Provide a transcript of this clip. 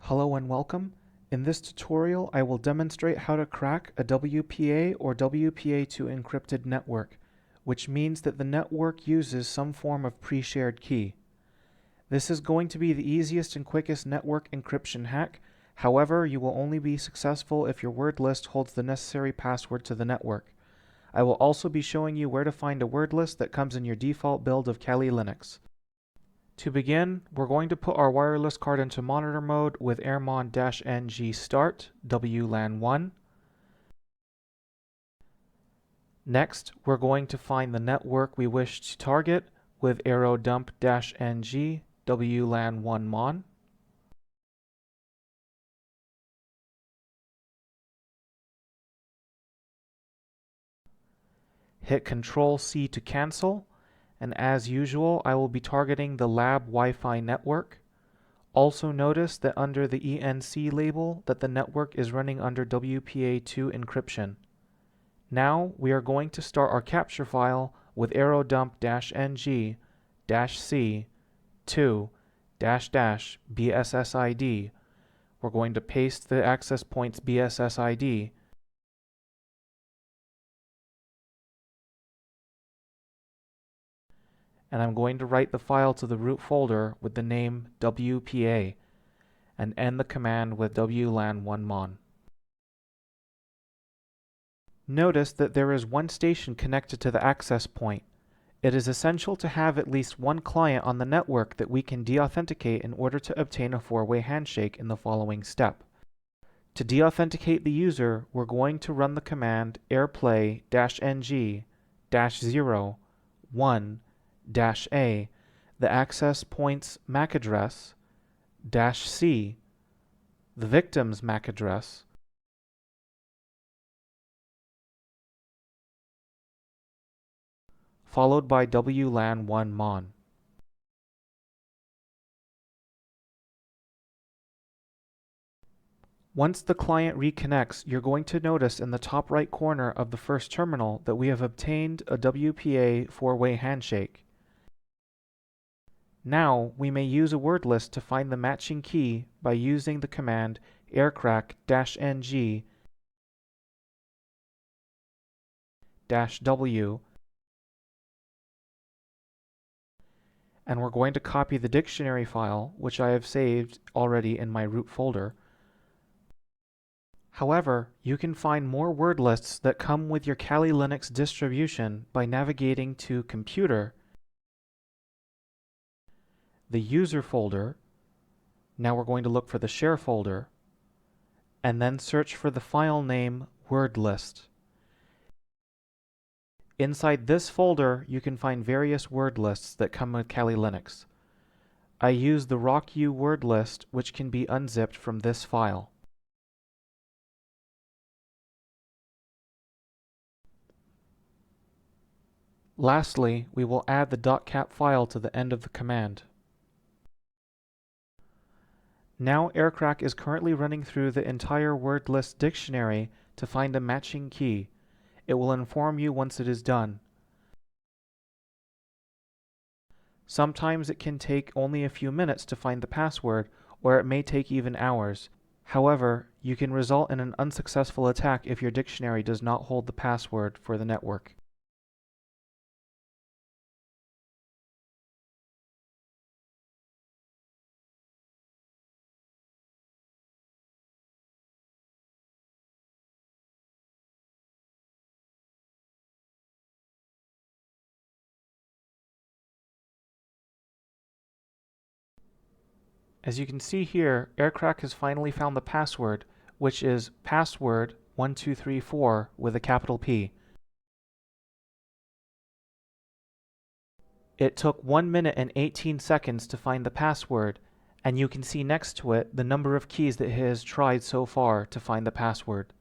Hello and welcome. In this tutorial, I will demonstrate how to crack a WPA or WPA2 encrypted network, which means that the network uses some form of pre-shared key. This is going to be the easiest and quickest network encryption hack. However, you will only be successful if your word list holds the necessary password to the network. I will also be showing you where to find a word list that comes in your default build of Kali Linux. To begin, we're going to put our wireless card into monitor mode with airmon-ng start WLAN 1. Next, we're going to find the network we wish to target with airodump-ng WLAN 1 mon. Hit Ctrl-C to cancel. And as usual, I will be targeting the lab Wi-Fi network. Also notice that under the ENC label that the network is running under WPA2 encryption. Now we are going to start our capture file with airodump-ng -c 2 BSSID. We're going to paste the access point's BSSID. And I'm going to write the file to the root folder with the name WPA and end the command with WLAN 1 mon. Notice that there is one station connected to the access point. It is essential to have at least one client on the network that we can deauthenticate in order to obtain a four-way handshake in the following step. To deauthenticate the user, we're going to run the command airplay-ng -0 1 -a, the access point's MAC address, -c, the victim's MAC address, followed by WLAN 1 mon. Once the client reconnects, you're going to notice in the top right corner of the first terminal that we have obtained a WPA four-way handshake. Now, we may use a word list to find the matching key by using the command aircrack-ng -w, and we're going to copy the dictionary file, which I have saved already in my root folder. However, you can find more word lists that come with your Kali Linux distribution by navigating to Computer, the user folder. Now we're going to look for the share folder, and then search for the file name word list. Inside this folder, you can find various word lists that come with Kali Linux. I use the RockU word list, which can be unzipped from this file. Lastly, we will add the .cap file to the end of the command. Now Aircrack is currently running through the entire word list dictionary to find a matching key. It will inform you once it is done. Sometimes it can take only a few minutes to find the password, or it may take even hours. However, you can result in an unsuccessful attack if your dictionary does not hold the password for the network. As you can see here, Aircrack has finally found the password, which is password1234 with a capital P. It took 1 minute and 18 seconds to find the password, and you can see next to it the number of keys that it has tried so far to find the password.